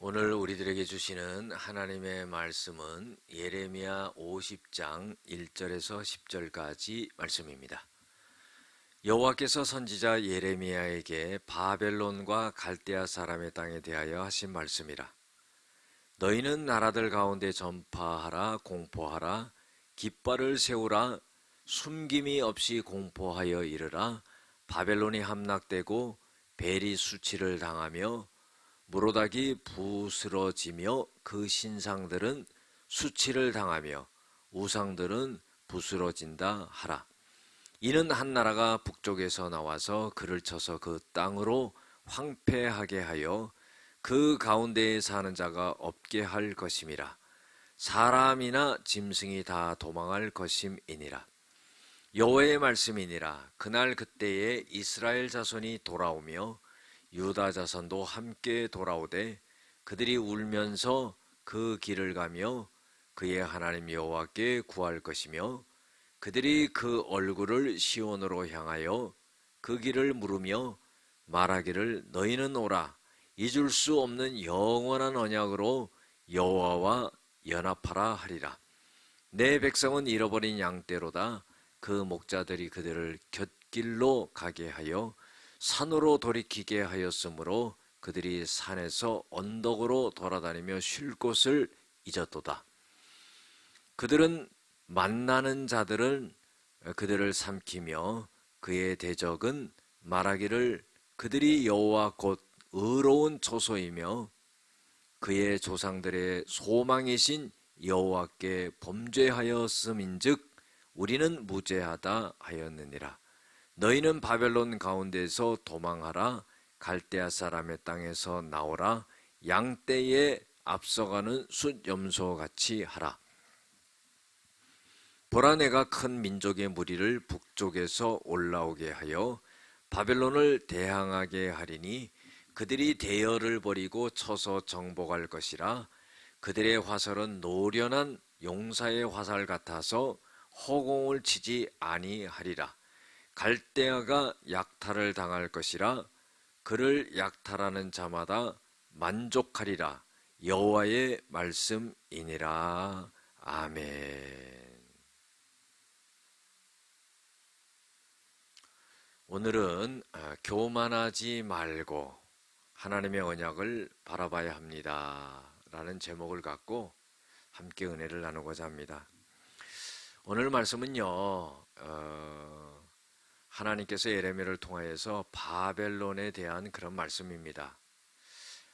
오늘 우리들에게 주시는 하나님의 말씀은 예레미야 50장 1절에서 10절까지 말씀입니다. 여호와께서 선지자 예레미야에게 바벨론과 갈대아 사람의 땅에 대하여 하신 말씀이라. 너희는 나라들 가운데 전파하라, 공포하라, 깃발을 세우라, 숨김이 없이 공포하여 이르라. 바벨론이 함락되고 벨이 수치를 당하며 무로닥이 부스러지며 그 신상들은 수치를 당하며 우상들은 부스러진다 하라. 이는 한 나라가 북쪽에서 나와서 그를 쳐서 그 땅으로 황폐하게 하여 그 가운데에 사는 자가 없게 할 것임이라. 사람이나 짐승이 다 도망할 것임이니라. 여호와의 말씀이니라. 그날 그때에 이스라엘 자손이 돌아오며 유다 자손도 함께 돌아오되 그들이 울면서 그 길을 가며 그의 하나님 여호와께 구할 것이며 그들이 그 얼굴을 시온으로 향하여 그 길을 물으며 말하기를 너희는 오라 잊을 수 없는 영원한 언약으로 여호와와 연합하라 하리라. 내 백성은 잃어버린 양떼로다. 그 목자들이 그들을 곁길로 가게 하여 산으로 돌이키게 하였으므로 그들이 산에서 언덕으로 돌아다니며 쉴 곳을 잊었도다. 그들은 만나는 자들은 그들을 삼키며 그의 대적은 말하기를 그들이 여호와 곧 의로운 초소이며 그의 조상들의 소망이신 여호와께 범죄하였음인즉 우리는 무죄하다 하였느니라. 너희는 바벨론 가운데서 도망하라. 갈대아 사람의 땅에서 나오라. 양떼에 앞서가는 숫염소같이 하라. 보라, 내가 큰 민족의 무리를 북쪽에서 올라오게 하여 바벨론을 대항하게 하리니 그들이 대열을 버리고 쳐서 정복할 것이라. 그들의 화살은 노련한 용사의 화살 같아서 허공을 치지 아니하리라. 갈대아가 약탈을 당할 것이라. 그를 약탈하는 자마다 만족하리라. 여호와의 말씀이니라. 아멘. 오늘은 교만하지 말고 하나님의 언약을 바라봐야 합니다 라는 제목을 갖고 함께 은혜를 나누고자 합니다. 오늘 말씀은요, 하나님께서 예레미야를 통하여서 바벨론에 대한 그런 말씀입니다.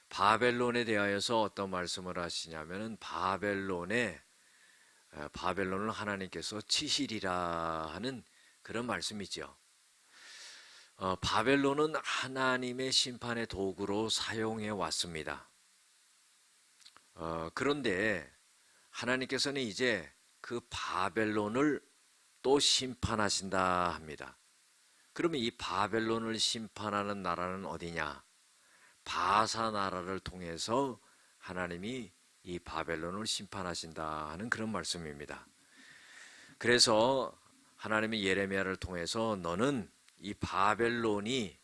바벨론에 대하여서 어떤 말씀을 하시냐면은 바벨론을 하나님께서 치시리라 하는 그런 말씀이죠. 바벨론은 하나님의 심판의 도구로 사용해 왔습니다. 그런데 하나님께서는 이제 그 바벨론을 또 심판하신다 합니다. 그러면 이 바벨론을 심판하는 나라는 어디냐? 바사 나라를 통해서 하나님이 이 바벨론을 심판하신다 하는 그런 말씀입니다. 그래서 하나님이 예레미야를 통해서 너는 이 바벨론이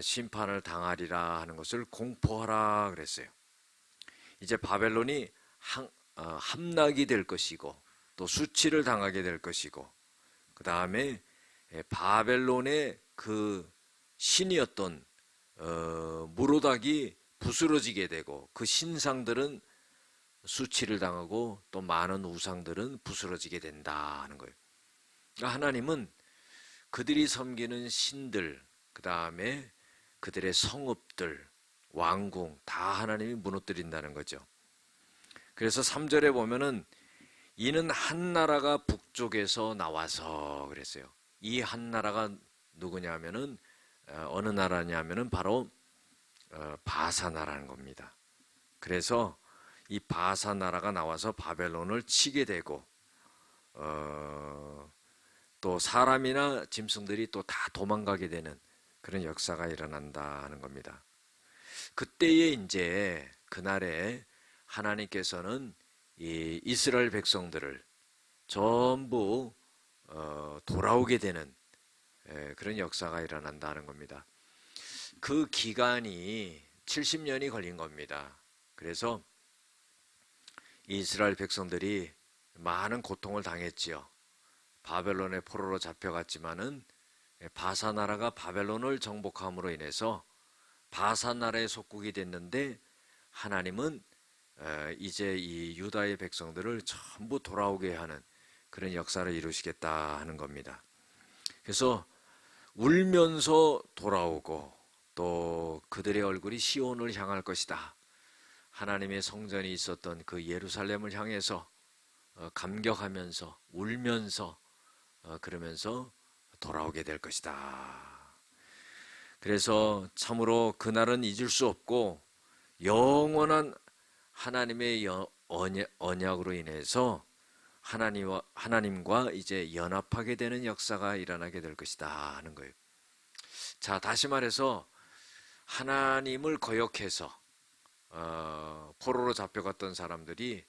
심판을 당하리라 하는 것을 공포하라 그랬어요. 이제 바벨론이 함락이 될 것이고 또 수치를 당하게 될 것이고 그 다음에 바벨론의 그 신이었던 무로닥이 부스러지게 되고 그 신상들은 수치를 당하고 또 많은 우상들은 부스러지게 된다 하는 거예요. 그러니까 하나님은 그들이 섬기는 신들, 그 다음에 그들의 성읍들, 왕궁 다 하나님이 무너뜨린다는 거죠. 그래서 3절에 보면은 이는 한 나라가 북쪽에서 나와서 그랬어요. 이 한 나라가 누구냐면은 어느 나라냐면은 바로 바사 나라는 겁니다. 그래서 이 바사 나라가 나와서 바벨론을 치게 되고 또 사람이나 짐승들이 또 다 도망가게 되는 그런 역사가 일어난다 하는 겁니다. 그때에 이제 그날에 하나님께서는 이 이스라엘 백성들을 전부 돌아오게 되는 그런 역사가 일어난다는 겁니다. 그 기간이 70년이 걸린 겁니다. 그래서 이스라엘 백성들이 많은 고통을 당했지요. 바벨론의 포로로 잡혀갔지만은 바사 나라가 바벨론을 정복함으로 인해서 바사 나라의 속국이 됐는데, 하나님은 이제 이 유다의 백성들을 전부 돌아오게 하는 그런 역사를 이루시겠다 하는 겁니다. 그래서 울면서 돌아오고 또 그들의 얼굴이 시온을 향할 것이다. 하나님의 성전이 있었던 그 예루살렘을 향해서 감격하면서 울면서 그러면서 돌아오게 될 것이다. 그래서 참으로 그날은 잊을 수 없고 영원한 하나님의 언약으로 인해서 하나님과 이제 연합하게 되는 역사가 일어나게 될 것이다 하는 거예요. 자, 다시 말해서 하나님을 거역해서 포로로 잡혀갔던 사람들이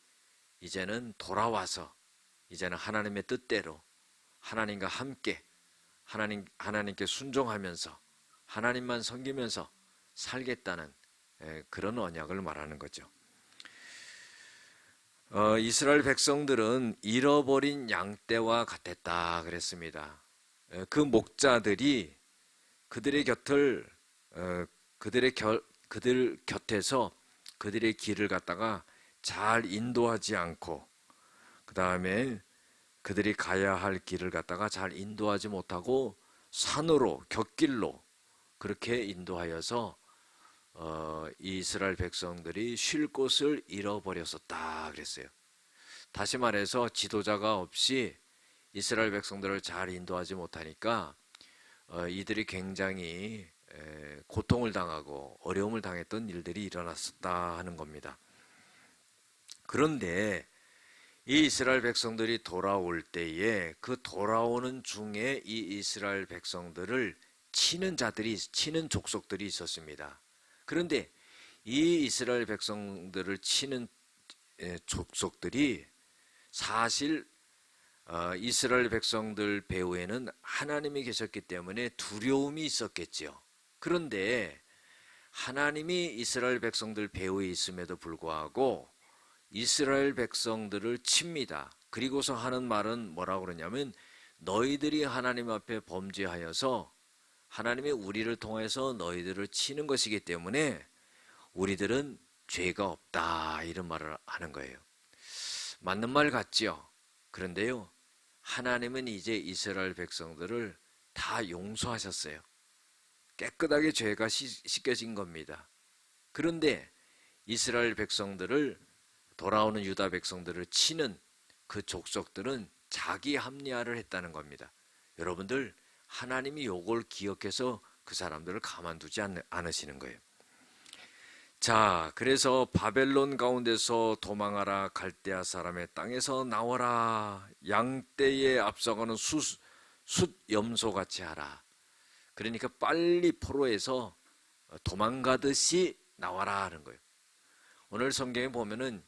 이제는 돌아와서 이제는 하나님의 뜻대로 하나님과 함께 하나님께 순종하면서 하나님만 섬기면서 살겠다는 그런 언약을 말하는 거죠. 이스라엘 백성들은 잃어버린 양떼와 같았다 그랬습니다. 그 목자들이 그들 곁에서 그들의 길을 갖다가 잘 인도하지 않고, 그 다음에 그들이 가야 할 길을 갖다가 잘 인도하지 못하고 산으로 곁길로 그렇게 인도하여서 이스라엘 백성들이 쉴 곳을 잃어버렸었다 그랬어요. 다시 말해서 지도자가 없이 이스라엘 백성들을 잘 인도하지 못하니까 이들이 굉장히 고통을 당하고 어려움을 당했던 일들이 일어났었다 하는 겁니다. 그런데 이 이스라엘 백성들이 돌아올 때에 그 돌아오는 중에 이 이스라엘 백성들을 치는 족속들이 있었습니다. 그런데 이 이스라엘 백성들을 치는 족속들이 사실 이스라엘 백성들 배후에는 하나님이 계셨기 때문에 두려움이 있었겠지요. 그런데 하나님이 이스라엘 백성들 배후에 있음에도 불구하고 이스라엘 백성들을 칩니다. 그리고서 하는 말은 뭐라고 그러냐면, 너희들이 하나님 앞에 범죄하여서 하나님이 우리를 통해서 너희들을 치는 것이기 때문에 우리들은 죄가 없다, 이런 말을 하는 거예요. 맞는 말 같지요? 그런데요, 하나님은 이제 이스라엘 백성들을 다 용서하셨어요. 깨끗하게 죄가 씻겨진 겁니다. 그런데 이스라엘 백성들을, 돌아오는 유다 백성들을 치는 그 족속들은 자기 합리화를 했다는 겁니다. 여러분들, 하나님이 요걸 기억해서 그 사람들을 가만두지 않으시는 거예요. 자, 그래서 바벨론 가운데서 도망하라, 갈대아 사람의 땅에서 나와라, 양떼에 앞서가는 숫 염소같이 하라. 그러니까 빨리 포로에서 도망가듯이 나와라 하는 거예요. 오늘 성경에 보면은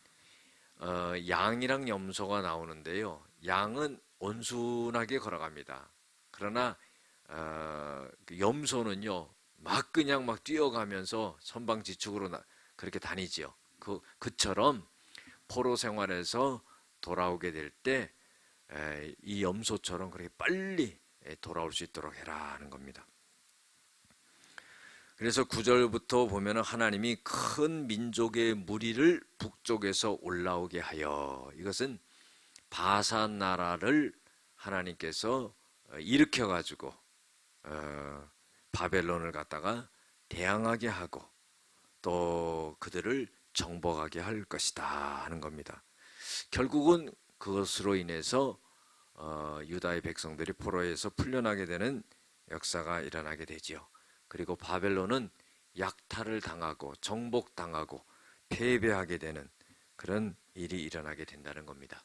양이랑 염소가 나오는데요, 양은 온순하게 걸어갑니다. 그러나 염소는요, 그냥 뛰어가면서 선방지축으로 그렇게 다니지요. 그처럼 포로 생활에서 돌아오게 될 때 이 염소처럼 그렇게 빨리 돌아올 수 있도록 해라 하는 겁니다. 그래서 9절부터 보면 하나님이 큰 민족의 무리를 북쪽에서 올라오게 하여, 이것은 바산 나라를 하나님께서 일으켜가지고 바벨론을 갖다가 대항하게 하고 또 그들을 정복하게 할 것이다 하는 겁니다. 결국은 그것으로 인해서 유다의 백성들이 포로에서 풀려나게 되는 역사가 일어나게 되지요. 그리고 바벨론은 약탈을 당하고 정복당하고 패배하게 되는 그런 일이 일어나게 된다는 겁니다.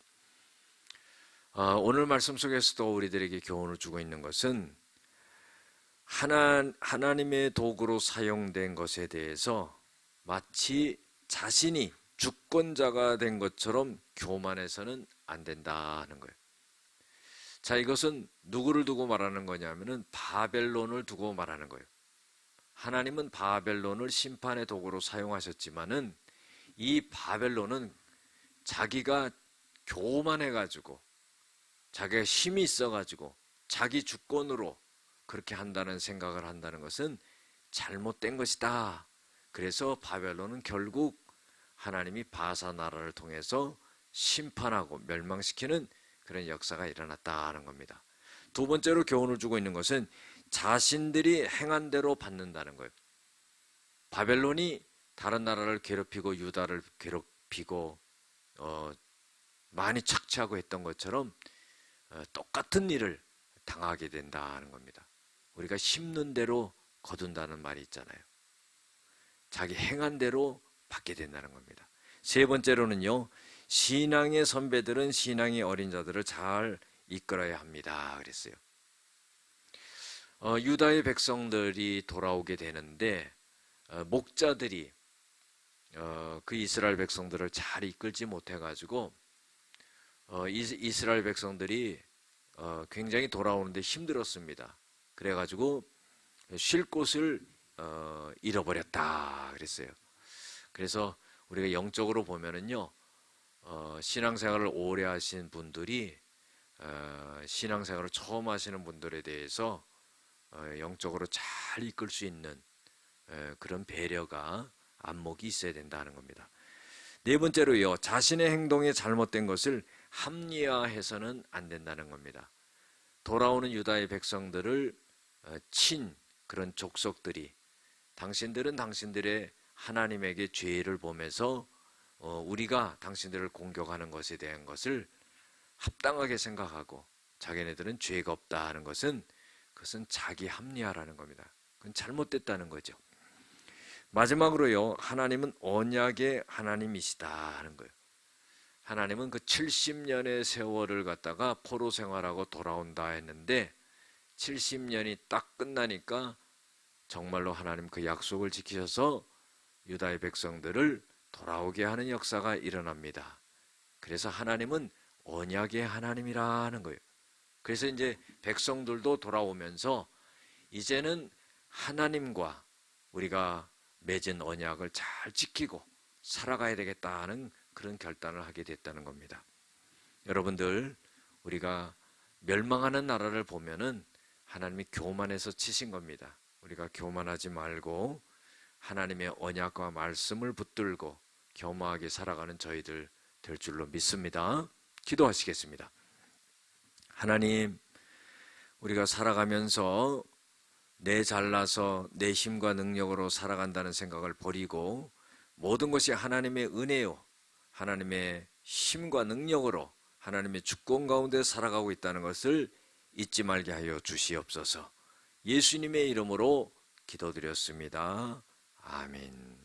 오늘 말씀 속에서도 우리들에게 교훈을 주고 있는 것은 하나님의 도구로 사용된 것에 대해서 마치 자신이 주권자가 된 것처럼 교만해서는 안 된다는 거예요. 자, 이것은 누구를 두고 말하는 거냐면은 바벨론을 두고 말하는 거예요. 하나님은 바벨론을 심판의 도구로 사용하셨지만은 이 바벨론은 자기가 교만해가지고 자기가 힘이 있어가지고 자기 주권으로 그렇게 한다는 생각을 한다는 것은 잘못된 것이다. 그래서 바벨론은 결국 하나님이 바사 나라를 통해서 심판하고 멸망시키는 그런 역사가 일어났다는 겁니다. 두 번째로 교훈을 주고 있는 것은 자신들이 행한 대로 받는다는 거예요. 바벨론이 다른 나라를 괴롭히고 유다를 괴롭히고 많이 착취하고 했던 것처럼 똑같은 일을 당하게 된다는 겁니다. 우리가 심는 대로 거둔다는 말이 있잖아요. 자기 행한 대로 받게 된다는 겁니다. 세 번째로는요, 신앙의 선배들은 신앙의 어린 자들을 잘 이끌어야 합니다. 그랬어요. 유다의 백성들이 돌아오게 되는데 목자들이 그 이스라엘 백성들을 잘 이끌지 못해가지고 이스라엘 백성들이 굉장히 돌아오는데 힘들었습니다. 그래가지고 쉴 곳을 잃어버렸다 그랬어요. 그래서 우리가 영적으로 보면은요, 신앙생활을 오래 하신 분들이 신앙생활을 처음 하시는 분들에 대해서 영적으로 잘 이끌 수 있는 그런 배려가 안목이 있어야 된다는 겁니다. 네 번째로요, 자신의 행동에 잘못된 것을 합리화해서는 안 된다는 겁니다. 돌아오는 유다의 백성들을 친 그런 족속들이 당신들은 당신들의 하나님에게 죄를 보면서 우리가 당신들을 공격하는 것에 대한 것을 합당하게 생각하고 자기네들은 죄가 없다 하는 것은 그것은 자기 합리화라는 겁니다. 그건 잘못됐다는 거죠. 마지막으로요, 하나님은 언약의 하나님이시다 하는 거예요. 하나님은 그 70년의 세월을 갖다가 포로 생활하고 돌아온다 했는데 70년이 딱 끝나니까 정말로 하나님 그 약속을 지키셔서 유다의 백성들을 돌아오게 하는 역사가 일어납니다. 그래서 하나님은 언약의 하나님이라는 거예요. 그래서 이제 백성들도 돌아오면서 이제는 하나님과 우리가 맺은 언약을 잘 지키고 살아가야 되겠다 하는 그런 결단을 하게 됐다는 겁니다. 여러분들, 우리가 멸망하는 나라를 보면은 하나님이 교만해서 치신 겁니다. 우리가 교만하지 말고 하나님의 언약과 말씀을 붙들고 겸허하게 살아가는 저희들 될 줄로 믿습니다. 기도하시겠습니다. 하나님, 우리가 살아가면서 내 잘나서 내 힘과 능력으로 살아간다는 생각을 버리고 모든 것이 하나님의 은혜요, 하나님의 힘과 능력으로 하나님의 주권 가운데 살아가고 있다는 것을 잊지 말게 하여 주시옵소서. 예수님의 이름으로 기도드렸습니다. 아멘.